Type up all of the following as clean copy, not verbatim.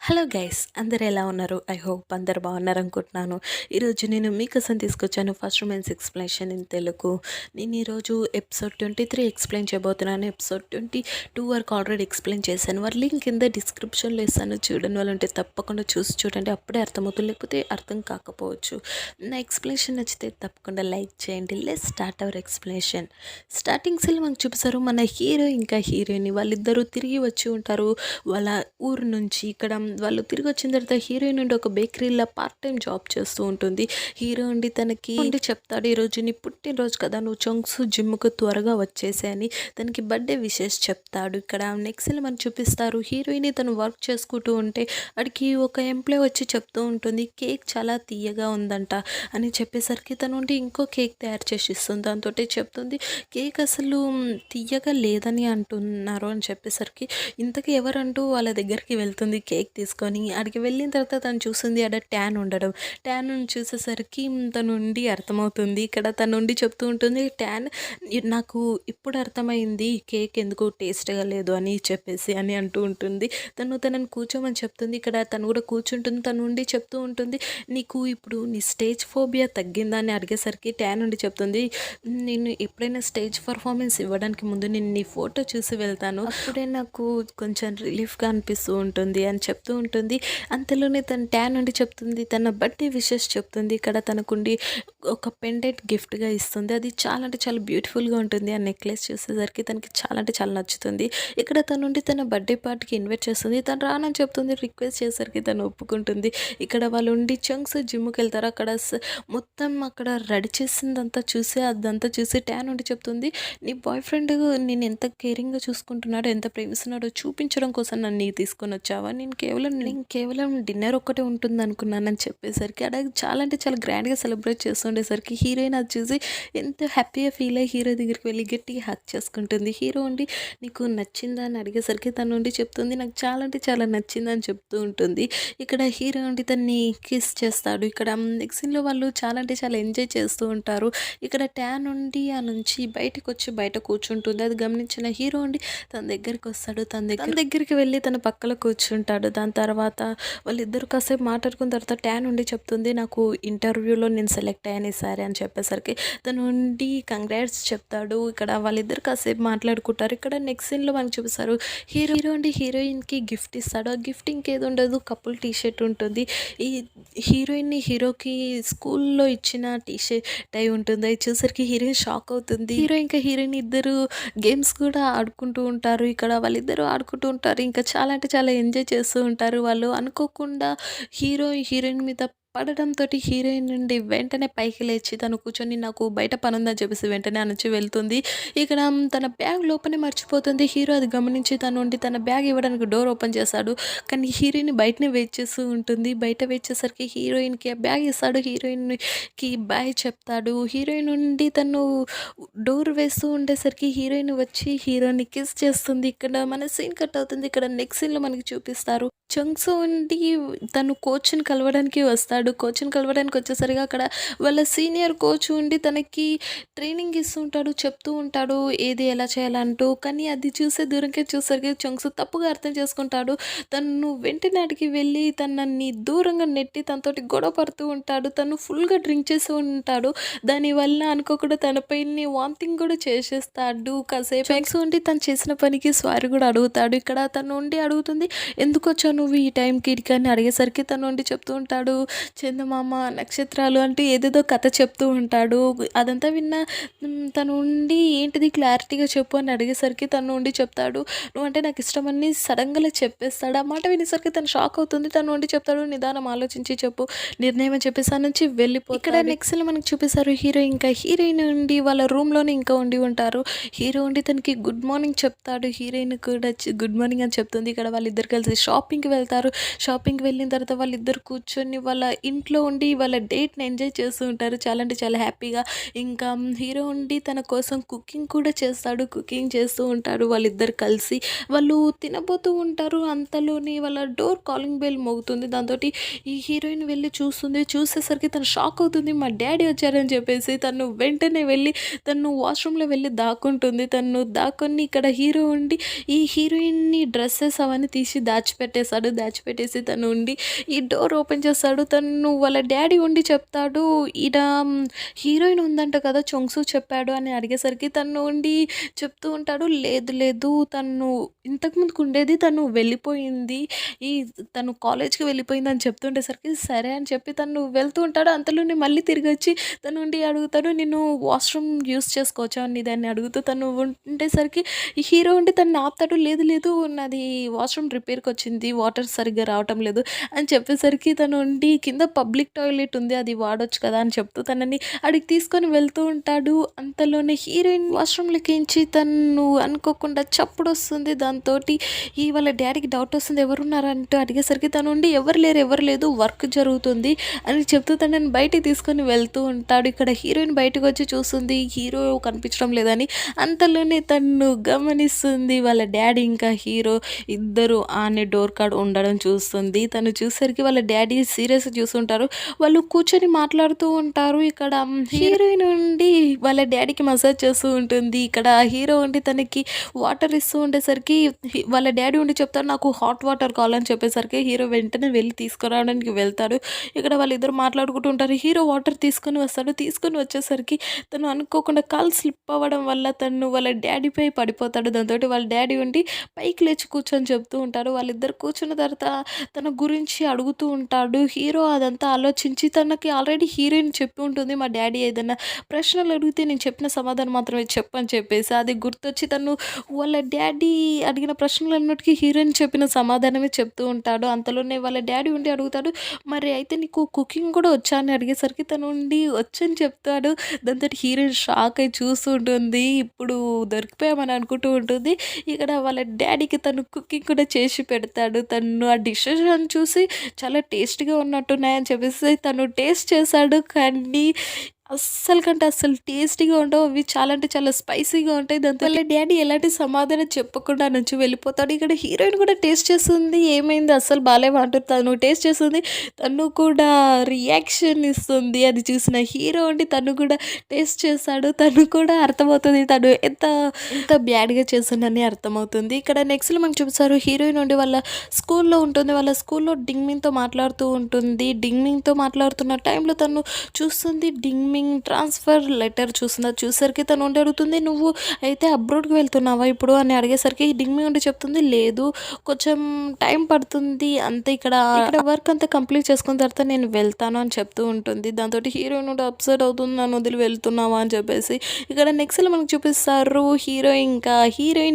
Hello guys, అందరు ఎలా ఉన్నారు? ఐ హోప్ అందరు బాగున్నారు అనుకుంటున్నాను. ఈరోజు నేను మీకోసం తీసుకొచ్చాను first romance explanation in Telugu. నేను ఈరోజు ఎపిసోడ్ 23 ఎక్స్ప్లెయిన్ చేయబోతున్నాను. ఎపిసోడ్ 22 వరకు ఆల్రెడీ ఎక్స్ప్లెయిన్ చేశాను. వారి లింక్ కింద డిస్క్రిప్షన్లో ఇస్తాను. చూడని వాళ్ళు ఉంటే తప్పకుండా చూసి చూడండి, అప్పుడే అర్థమవుతుంది, లేకపోతే అర్థం కాకపోవచ్చు. నా ఎక్స్ప్లెనేషన్ నచ్చితే తప్పకుండా లైక్ చేయండి. Let's start our explanation. Starting cell మనకు చూపిస్తారు, మన హీరో ఇంకా హీరోయిన్ వాళ్ళిద్దరూ తిరిగి వచ్చి ఉంటారు వాళ్ళ ఊరు నుంచి. ఇక్కడ వాళ్ళు తిరిగి వచ్చిన తర్వాత హీరోయిన్ నుండి ఒక బేకరీలో పార్ట్ టైం జాబ్ చేస్తూ ఉంటుంది. హీరో ఉండి తనకి చెప్తాడు, ఈరోజు నీ పుట్టినరోజు కదా, నువ్వు చంక్స్ జిమ్కు త్వరగా వచ్చేసి అని తనకి బర్త్డే విషెస్ చెప్తాడు. ఇక్కడ నెక్స్ట్ మనం చూపిస్తారు, హీరోయిన్ తను వర్క్ చేసుకుంటూ ఉంటే అడికి ఒక ఎంప్లాయ్ వచ్చి చెప్తూ ఉంటుంది, కేక్ చాలా తీయగా ఉందంట అని చెప్పేసరికి తను ఉండి ఇంకో కేక్ తయారు చేసి ఇస్తుంది. దాంతో చెప్తుంది, కేక్ అసలు తీయగా లేదని అంటున్నారు అని చెప్పేసరికి ఇంతకీ ఎవరంటూ వాళ్ళ దగ్గరికి వెళ్తుంది కేక్ తీసుకొని. అక్కడికి వెళ్ళిన తర్వాత తను చూసింది అక్కడ ట్యాన్ ఉండడం. ట్యాన్ చూసేసరికి తను ఉండి అర్థమవుతుంది. ఇక్కడ తను ఉండి చెప్తూ ఉంటుంది, ట్యాన్ నాకు ఇప్పుడు అర్థమైంది కేక్ ఎందుకు టేస్ట్గా లేదు అని చెప్పేసి అని అంటూ ఉంటుంది. తనని కూర్చోమని చెప్తుంది. ఇక్కడ తను కూడా కూర్చుంటుంది. తను ఉండి చెప్తూ ఉంటుంది, నీకు ఇప్పుడు నీ స్టేజ్ ఫోబియా తగ్గిందా అని అడిగేసరికి ట్యాన్ ఉండి చెప్తుంది, నేను ఎప్పుడైనా స్టేజ్ పర్ఫార్మెన్స్ ఇవ్వడానికి ముందు నేను నీ ఫోటో చూసి వెళ్తాను, అప్పుడే నాకు కొంచెం రిలీఫ్గా అనిపిస్తూ ఉంటుంది అని చెప్తూ ఉంటుంది. అంతలోనే తన ట్యాన్ నుండి చెప్తుంది, తన బర్త్డే విషెస్ చెప్తుంది. ఇక్కడ తనకుండి ఒక పెండెంట్ గిఫ్ట్గా ఇస్తుంది. అది చాలా అంటే చాలా బ్యూటిఫుల్గా ఉంటుంది. ఆ నెక్లెస్ చూసేసరికి తనకి చాలా అంటే చాలా నచ్చుతుంది. ఇక్కడ తనుండి తన బర్త్డే పార్టీకి ఇన్వైట్ చేస్తుంది. తను రానని చెప్తుంది. రిక్వెస్ట్ చేసరికి తను ఒప్పుకుంటుంది. ఇక్కడ వాళ్ళు ఉండి చంక్స్ జిమ్కి వెళ్తారు. అక్కడ మొత్తం అక్కడ రెడీ చేసిందంతా చూసి అదంతా చూసి ట్యాన్ ఉండి చెప్తుంది, నీ బాయ్ ఫ్రెండ్ నేను ఎంత కేరింగ్గా చూసుకుంటున్నాడో, ఎంత ప్రేమిస్తున్నాడో చూపించడం కోసం నన్ను తీసుకొని వచ్చావా, నేను కేవలం డిన్నర్ ఒక్కటే ఉంటుంది అనుకున్నానని చెప్పేసరికి అక్కడ చాలా అంటే చాలా గ్రాండ్గా సెలబ్రేట్ చేస్తుండేసరికి హీరోయిన్ అది చూసి ఎంత హ్యాపీగా ఫీల్ అయ్యి హీరో దగ్గరికి వెళ్ళి గట్టిగా హక్ చేసుకుంటుంది. హీరో ఉండి నీకు నచ్చిందా అని అడిగేసరికి తను ఉండి చెప్తుంది, నాకు చాలా అంటే చాలా నచ్చిందని చెప్తూ ఉంటుంది. ఇక్కడ హీరో ఉండి తన్ని కిస్ చేస్తాడు. ఇక్కడ నెక్స్ట్ సీన్లో వాళ్ళు చాలా అంటే చాలా ఎంజాయ్ చేస్తూ ఉంటారు. ఇక్కడ ట్యాన్ ఉండి ఆ నుంచి బయటకు వచ్చి బయట కూర్చుంటుంది. అది గమనించిన హీరో ఉండి తన దగ్గరికి వస్తాడు. తన దగ్గరికి వెళ్ళి తన పక్కలో కూర్చుంటాడు. దాని తర్వాత వాళ్ళిద్దరు కాసేపు మాట్లాడుకున్న తర్వాత ట్యాన్ ఉండి చెప్తుంది, నాకు ఇంటర్వ్యూలో నేను సెలెక్ట్ అయ్యాను ఈసారి అని చెప్పేసరికి తను ఉండి కంగ్రాట్స్ చెప్తాడు. ఇక్కడ వాళ్ళిద్దరు కాసేపు మాట్లాడుకుంటారు. ఇక్కడ నెక్స్ట్ సీన్లో మనకు చూపిస్తారు, హీరో ఉండి హీరోయిన్కి గిఫ్ట్ ఇస్తాడు. ఆ గిఫ్ట్ ఇంకేది ఉండదు, కపుల్ టీ షర్ట్ ఉంటుంది. ఈ హీరోయిన్ని హీరోకి స్కూల్లో ఇచ్చిన టీ షర్ట్ అయి ఉంటుంది. అది చూసరికి హీరోయిన్ షాక్ అవుతుంది. హీరో ఇంకా హీరోయిన్ ఇద్దరు గేమ్స్ కూడా ఆడుకుంటూ ఉంటారు. ఇక్కడ వాళ్ళిద్దరూ ఆడుకుంటూ ఉంటారు. ఇంకా చాలా అంటే చాలా ఎంజాయ్ చేస్తూ ఉంటారు. వాళ్ళు అనుకోకుండా హీరోయిన్ మీద పడడంతో హీరోయిన్ నుండి వెంటనే పైకి లేచి తను కూర్చొని నాకు బయట పని ఉందని చెప్పేసి వెంటనే ఆ నుంచి వెళ్తుంది. ఇక్కడ తన బ్యాగ్ లోపలే మర్చిపోతుంది. హీరో అది గమనించి తను ఉండి తన బ్యాగ్ ఇవ్వడానికి డోర్ ఓపెన్ చేస్తాడు. కానీ హీరోయిన్ బయటనే వెయిట్ చేస్తూ ఉంటుంది. బయట వెయిట్ చేసరికి హీరోయిన్కి ఆ బ్యాగ్ ఇస్తాడు. హీరోయిన్కి బాయ్ చెప్తాడు. హీరోయిన్ నుండి తను డోర్ వేస్తూ ఉండేసరికి హీరోయిన్ వచ్చి హీరోని కిస్ చేస్తుంది. ఇక్కడ మన సీన్ కట్ అవుతుంది. ఇక్కడ నెక్స్ట్ సీన్లో మనకి చూపిస్తారు, చంక్స్ ఉండి తను కోచ్ని కలవడానికి వస్తాడు. కోచ్ని కలవడానికి వచ్చేసరికి అక్కడ వాళ్ళ సీనియర్ కోచ్ ఉండి తనకి ట్రైనింగ్ ఇస్తూ ఉంటాడు, చెప్తూ ఉంటాడు ఏది ఎలా చేయాలంటూ. కానీ అది దూరంగా చూసరికి చంక్స్ తప్పుగా అర్థం చేసుకుంటాడు. తను వెంటనే అడిగి వెళ్ళి తనని దూరంగా నెట్టి తనతోటి గొడవ పడుతూ ఉంటాడు. తను ఫుల్గా డ్రింక్ చేసి ఉంటాడు. దానివల్ల అనుకోకుండా తనపై వామిటింగ్ కూడా చేసేస్తాడు. కాసేపు చంక్స్ ఉండి తను చేసిన పనికి సారీ కూడా అడుగుతాడు. ఇక్కడ తను ఉండి అడుగుతుంది, ఎందుకు వచ్చావు నువ్వు ఈ టైంకి ఇడికి అని అడిగేసరికి తను ఉండి చెప్తూ ఉంటాడు, చందమామ నక్షత్రాలు అంటే ఏదేదో కథ చెప్తూ ఉంటాడు. అదంతా విన్న తను ఉండి ఏంటిది క్లారిటీగా చెప్పు అని అడిగేసరికి తను ఉండి చెప్తాడు, నువ్వంటే నాకు ఇష్టమని సడన్గా చెప్పేస్తాడు. ఆ మాట వినేసరికి తను షాక్ అవుతుంది. తను ఉండి చెప్తాడు, నిదానం ఆలోచించి చెప్పు నిర్ణయం అని చెప్పేసి నుంచి వెళ్ళిపో. ఇక్కడ నెక్స్ట్లో మనకి చూపిస్తారు, హీరో ఇంకా హీరోయిన్ ఉండి వాళ్ళ రూమ్లోనే ఇంకా ఉండి ఉంటారు. హీరో ఉండి తనకి గుడ్ మార్నింగ్ చెప్తాడు. హీరోయిన్ కూడా గుడ్ మార్నింగ్ అని చెప్తుంది. ఇక్కడ వాళ్ళిద్దరు కలిసి షాపింగ్కి వెళ్తారు. షాపింగ్కి వెళ్ళిన తర్వాత వాళ్ళిద్దరు కూర్చొని వాళ్ళ ఇంట్లో ఉండి వాళ్ళ డేట్‌ని ఎంజాయ్ చేస్తూ ఉంటారు. చాలా అంటే చాలా హ్యాపీగా. ఇంకా హీరో ఉండి తన కోసం కుకింగ్ కూడా చేస్తాడు. కుకింగ్ చేస్తూ ఉంటారు వాళ్ళిద్దరు కలిసి. వాళ్ళు తినబోతూ ఉంటారు. అంతలోని వాళ్ళ డోర్ కాలింగ్ బెల్ మోగుతుంది. దాంతోటి ఈ హీరోయిన్ వెళ్లి చూస్తుంది. చూసేసరికి తను షాక్ అవుతుంది. మా డ్యాడీ వచ్చారని చెప్పేసి తను వెంటనే వెళ్ళి తను వాష్‌రూమ్‌లో వెళ్ళి దాక్కుంటుంది. తను దాక్కొని ఇక్కడ హీరో ఉండి ఈ హీరోయిన్‌ని డ్రెసెస్ అవన్నీ తీసి దాచిపెట్టేసాడు. దాచిపెట్టేసి తను ఉండి ఈ డోర్ ఓపెన్ చేస్తాడు. తను వాళ్ళ డ్యాడీ ఉండి చెప్తాడు, ఈడ హీరోయిన్ ఉందంట కదా! చొంగ్సు చెప్పాడు అని అడిగేసరికి తను ఉండి చెప్తూ ఉంటాడు. లేదు లేదు తను ఇంతకుముందుకు ఉండేది తను వెళ్ళిపోయింది. ఈ తను కాలేజ్‌కి వెళ్ళిపోయిందని చెప్తుండేసరికి సరే అని చెప్పి తను వెళ్తూ ఉంటాడు. అంతలోనే మళ్ళీ తిరిగొచ్చి తను ఉండి అడుగుతాడు, "నేను వాష్‌రూమ్ యూజ్ చేసుకోవచ్చా?" అని దాన్ని అడుగుతూ తను ఉండేసరికి ఈ హీరో ఉండి తనని ఆపుతాడు. "లేదు లేదు నాది వాష్‌రూమ్ రిపేర్‌కొచ్చింది. వాటర్ సరిగ్గా రావటం లేదు" అని చెప్పేసరికి తను ఉండి కింద పబ్లిక్ టాయిలెట్ ఉంది. అది వాడొచ్చు కదా! అని చెప్తూ తనని ఆడికి తీసుకొని వెళ్తూ ఉంటాడు. అంతలోనే హీరోయిన్ వాష్‌రూమ్‌లోకించి తను అనుకోకుండా చప్పుడొస్తుంది. దాంతోటి వాళ్ళ డ్యాడీకి డౌట్ వస్తుంది. ఎవరున్నారంటూ అడిగేసరికి తను ఉండి ఎవరు లేరు, ఎవరు లేదు వర్క్ జరుగుతుంది అని చెప్తూ తనని బయటికి తీసుకొని వెళ్తూ ఉంటాడు. ఇక్కడ హీరోయిన్ బయటకొచ్చి చూస్తుంది. హీరో కనిపించడం లేదని. అంతలోనే తను గమనిస్తుంది వాళ్ళ డ్యాడీ ఇంకా హీరో ఇద్దరు ఆనే డోర్ కాడ ఉండడం చూస్తుంది. తను చూసేసరికి వాళ్ళ డ్యాడీ సీరియస్‌గా చూస్తుంటారు. వాళ్ళు కూర్చొని మాట్లాడుతూ ఉంటారు. ఇక్కడ హీరోయిన్ ఉండి వాళ్ళ డ్యాడీకి మసాజ్ చేస్తూ ఉంటుంది. ఇక్కడ హీరో ఉండి తనకి వాటర్ ఇస్తూ ఉండేసరికి వాళ్ళ డ్యాడీ ఉండి చెప్తారు, "నాకు హాట్ వాటర్ కావాలని" చెప్పేసరికి హీరో వెంటనే వెళ్ళి తీసుకురావడానికి వెళ్తాడు. ఇక్కడ వాళ్ళిద్దరు మాట్లాడుకుంటూ ఉంటారు. హీరో వాటర్ తీసుకొని వస్తాడు. తీసుకొని వచ్చేసరికి తను అనుకోకుండా కాలు స్లిప్ అవ్వడం వల్ల తను వాళ్ళ డ్యాడీపై పడిపోతాడు. దాంతోటి వాళ్ళ డ్యాడీ ఉండి పైకి లేచి కూర్చొని చెప్తూ ఉంటారు. వాళ్ళిద్దరు కూర్చున్న తర్వాత తన గురించి అడుగుతూ ఉంటాడు. హీరో అదంతా ఆలోచించి తనకి ఆల్రెడీ హీరోయిన్ చెప్పి ఉంటుంది. మా డ్యాడీ ఏదైనా ప్రశ్నలు అడిగితే నేను చెప్పిన సమాధానం మాత్రమే చెప్పు అని చెప్పేసి. అది గుర్తొచ్చి తను వాళ్ళ డ్యాడీ అడిగిన ప్రశ్నలన్నిటికి హీరోయిన్ చెప్పిన సమాధానమే చెప్తూ ఉంటాడు. అంతలోనే వాళ్ళ డ్యాడీ ఉండి అడుగుతాడు, "మరి అయితే నీకు కుకింగ్ కూడా వచ్చా?" అని అడిగేసరికి తను ఉండి వచ్చని చెప్తాడు. దాంతోటి హీరోయిన్ షాక్ అయి చూస్తూ ఉంటుంది. ఇప్పుడు దొరికిపోయామని అనుకుంటూ ఉంటుంది. ఇక్కడ వాళ్ళ డ్యాడీకి తను కుకింగ్ కూడా చేసి పెడతాడు. తను ఆ డిషెస్ చూసి చాలా టేస్టీగా ఉన్నట్టున్నాయని చెప్పేసి తను టేస్ట్ చేశాడు. కానీ అస్సలకంటే అస్సలు టేస్టీగా ఉండవు. అవి చాలా అంటే చాలా స్పైసీగా ఉంటాయి. దాంతో వాళ్ళ డ్యాడీ ఎలాంటి సమాధానం చెప్పకుండా నుంచి వెళ్ళిపోతాడు. ఇక్కడ హీరోయిన్ కూడా టేస్ట్ చేస్తుంది. ఏమైంది అస్సలు బాలేవు అంటుంది. తను టేస్ట్ చేస్తుంది. తను కూడా రియాక్షన్ ఇస్తుంది. అది చూసిన హీరో అండి తను కూడా టేస్ట్ చేశాడు. తను కూడా అర్థమవుతుంది. తను ఎంత ఎంత బ్యాడ్‌గా చేసిండని అర్థమవుతుంది. ఇక్కడ నెక్స్ట్‌లో మనకు చూపిస్తారు హీరోయిన్ ఉండి వాళ్ళ స్కూల్‌లో ఉంటుంది. వాళ్ళ స్కూల్‌లో డింగ్‌మింగ్‌తో మాట్లాడుతూ ఉంటుంది. డింగ్‌మింగ్‌తో మాట్లాడుతున్న టైంలో తను చూస్తుంది డింగ్‌మింగ్ ట్రాన్స్‌ఫర్ లెటర్ చూస్తుంది. అది చూసేసరికి తను ఉండి అడుగుతుంది, "నువ్వు అయితే అబ్రాడ్‌కి వెళ్తున్నావా ఇప్పుడు?" అని అడిగేసరికి డింగ్‌మింగ్ ఉండి చెప్తుంది, "లేదు కొంచెం టైం పడుతుంది అంతే ఇక్కడ వర్క్ అంతా కంప్లీట్ చేసుకున్న తర్వాత నేను వెళ్తాను" అని చెప్తూ ఉంటుంది. దాంతోటి హీరోయిన్ కూడా అప్సెట్ అవుతుంది. "నన్ను వదిలి వెళ్తున్నావా?" అని చెప్పేసి. ఇక్కడ నెక్స్ట్‌లో మనకు చూపిస్తారు హీరోయిన్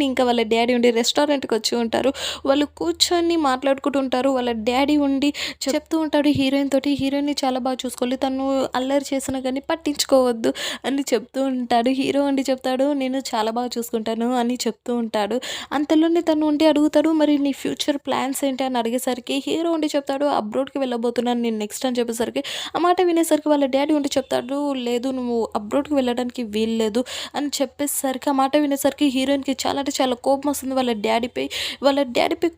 ఇంకా వాళ్ళ డ్యాడీ ఉండి రెస్టారెంట్‌కి వచ్చి ఉంటారు. వాళ్ళు కూర్చొని మాట్లాడుకుంటూ ఉంటారు. వాళ్ళ డ్యాడీ ఉండి చెప్తూ ఉంటాడు హీరోయిన్ తోటి, "హీరోయిన్‌ని చాలా బాగా చూసుకోవాలి. తను అల్లరి చేసినా కానీ పట్టించుకోవద్దు" అని చెప్తూ ఉంటాడు. హీరో ఉండి చెప్తాడు, "నేను చాలా బాగా చూసుకుంటాను" అని చెప్తూ ఉంటాడు. అంతలోనే తను ఉండి అడుగుతాడు, "మరి నీ ఫ్యూచర్ ప్లాన్స్ ఏంటి?" అని అడిగేసరికి హీరో ఉండి చెప్తాడు, "అబ్రాడ్‌కి వెళ్ళబోతున్నాను నేను నెక్స్ట్" అని చెప్పేసరికి ఆ మాట వినేసరికి వాళ్ళ డ్యాడీ ఉండి చెప్తాడు, "లేదు నువ్వు అబ్రాడ్‌కి వెళ్ళడానికి వీల్లేదు" అని చెప్పేసరికి ఆ మాట వినేసరికి హీరోయిన్‌కి చాలా అంటే చాలా కోపం వస్తుంది వాళ్ళ డ్యాడీపై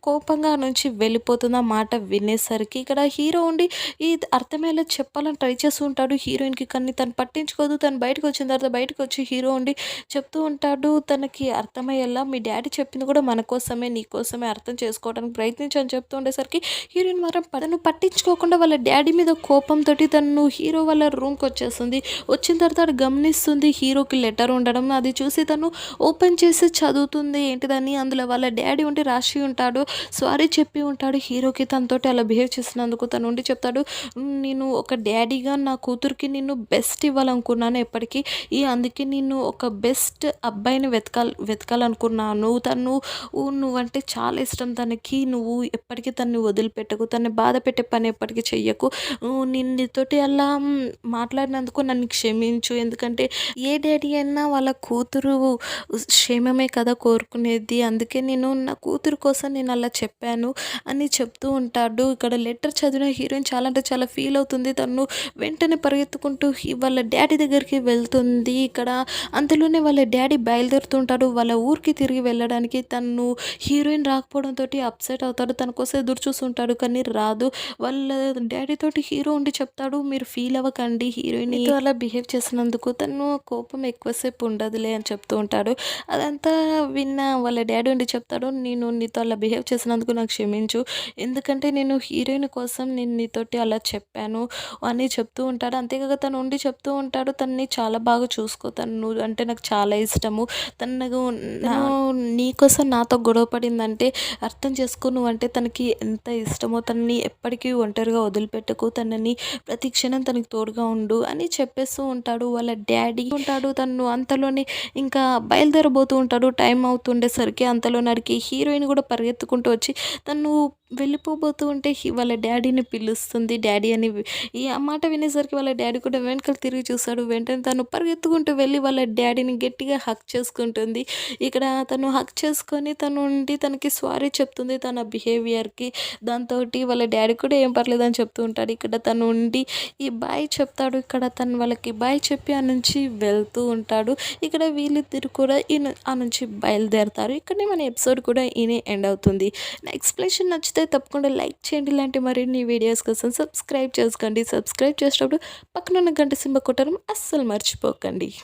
కోపంగా ఆ నుంచి వెళ్ళిపోతుంది ఆ మాట వినేసరికి. ఇక్కడ హీరో ఉండి ఇది అర్థమయ్యేలా చెప్పాలని ట్రై చేస్తూ ఉంటాడు హీరోయిన్‌కి. కానీ తను పట్టించుకోదు. తను బయటకొచ్చిన తర్వాత బయటకొచ్చి హీరో ఉండి చెప్తూ ఉంటాడు తనకి అర్థమయ్యేలా, "మీ డ్యాడీ చెప్పింది కూడా మన కోసమే, నీ కోసమే అర్థం చేసుకోవడానికి ప్రయత్నించు" అని చెప్తూ ఉండేసరికి హీరోయిన్ మాత్రం తను పట్టించుకోకుండా వాళ్ళ డ్యాడీ మీద కోపంతోటి తను హీరో వాళ్ళ రూమ్‌కి వచ్చేస్తుంది. వచ్చిన తర్వాత ఆడ గమనిస్తుంది హీరోకి లెటర్ ఉండడం. అది చూసి తను ఓపెన్ చేసి చదువుతుంది ఏంటిదని. అందులో వాళ్ళ డ్యాడీ ఉండి రాసి ఉంటాడు. సారీ చెప్పి ఉంటాడు హీరోకి తనతోటి అలా బిహేవ్ చేసినందుకు. తను ఉండి చెప్తాడు, "నేను ఒక డ్యాడీగా నా కూతురికి నిన్ను బెస్ట్ బెస్ట్ ఇవ్వాలనుకున్నాను ఎప్పటికీ. అందుకే నేను ఒక బెస్ట్ అబ్బాయిని వెతకాలనుకున్నాను. నువ్వంటే చాలా ఇష్టం తనకి. నువ్వు ఎప్పటికీ తనని వదిలిపెట్టకు. తనని బాధ పెట్టే పని ఎప్పటికీ చెయ్యకు. నేను నీతోటి అలా మాట్లాడినందుకు నన్ను క్షమించు. ఎందుకంటే ఏ డ్యాడీ అయినా వాళ్ళ కూతురు క్షేమమే కదా కోరుకునేది. అందుకే నేను నా కూతురు కోసం నేను అలా చెప్పాను అని చెప్తూ ఉంటాడు. ఇక్కడ లెటర్ చదివిన హీరోయిన్ చాలా అంటే చాలా ఫీల్ అవుతుంది. తను వెంటనే పరిగెత్తుకుంటూ వాళ్ళ డ్యాడీ దగ్గరికి వెళ్తుంది. ఇక్కడ అంతలోనే వాళ్ళ డ్యాడీ బయలుదేరుతుంటాడు వాళ్ళ ఊరికి తిరిగి వెళ్ళడానికి. తను హీరోయిన్ రాకపోవడంతో అప్సెట్ అవుతాడు. తన కోసం ఎదురు చూస్తుంటాడు కానీ రాదు. వాళ్ళ డ్యాడీ తోటి హీరో ఉండి చెప్తాడు, మీరు ఫీల్ అవ్వకండి, హీరోయిన్ అలా బిహేవ్ చేసినందుకు తను కోపం ఎక్కువసేపు ఉండదులే అని చెప్తూ ఉంటాడు. అదంతా విన్న వాళ్ళ డాడీ ఉండి చెప్తాడు, నేను నీతో అలా బిహేవ్ చేసినందుకు నాకు క్షమించు. ఎందుకంటే నేను హీరోయిన్ కోసం నేను నీతోటి అలా చెప్పాను అని చెప్తూ ఉంటాడు. అంతేకాక తను ఉండి చెప్తూ ఉంటాడు, తనని చాలా బాగా చూసుకో, తను అంటే నాకు చాలా ఇష్టము. తను నీకోసం నాతో గొడవ పడిందంటే అర్థం చేసుకో, నువ్వంటే తనకి ఎంత ఇష్టమో. తనని ఎప్పటికీ ఒంటరిగా వదిలిపెట్టకు, తనని ప్రతి క్షణం తనకి తోడుగా ఉండు అని చెప్పేస్తూ ఉంటాడు వాళ్ళ డ్యాడీ. తను అంతలోనే ఇంకా బయలుదేరబోతూ ఉంటాడు. టైం అవుతుండేసరికి అంతలో నడికి హీరోయిన్ కూడా పరిగెత్తుకుంటూ వచ్చి తను వెళ్ళిపోబోతూ ఉంటే వాళ్ళ డ్యాడీని పిలుస్తుంది డ్యాడీ అని. ఆ మాట వినేసరికి వాళ్ళ డ్యాడీ కూడా వెనకాల తిరిగి చూస్తాడు. వెంటనే తను పరిగెత్తుకుంటూ వెళ్ళి వాళ్ళ డ్యాడీని గట్టిగా హక్ చేసుకుంటుంది. ఇక్కడ తను హక్ చేసుకొని తను ఉండి తనకి సారీ చెప్తుంది తన బిహేవియర్కి. దాంతో వాళ్ళ డాడీ కూడా ఏం పర్లేదని చెప్తూ ఉంటాడు. ఇక్కడ తను ఉండి బాయ్ చెప్తాడు. ఇక్కడ తను వాళ్ళకి బాయ్ చెప్పి ఆ నుంచి వెళ్తూ ఉంటాడు. ఇక్కడ వీళ్ళిద్దరు కూడా ఆ నుంచి బయలుదేరతారు. ఇక్కడనే మన ఎపిసోడ్ కూడా ఎండ్ అవుతుంది. నా ఎక్స్ప్లెనేషన్ నచ్చితే తప్పకుండా లైక్ చేయండి. ఇలాంటి మరిన్ని వీడియోస్ కోసం సబ్స్క్రైబ్ చేసుకోండి. సబ్స్క్రైబ్ చేసేటప్పుడు పక్కన ఉన్న గంట సింబల్ కొట్టడం అస్సలు మర్చిపోకండి.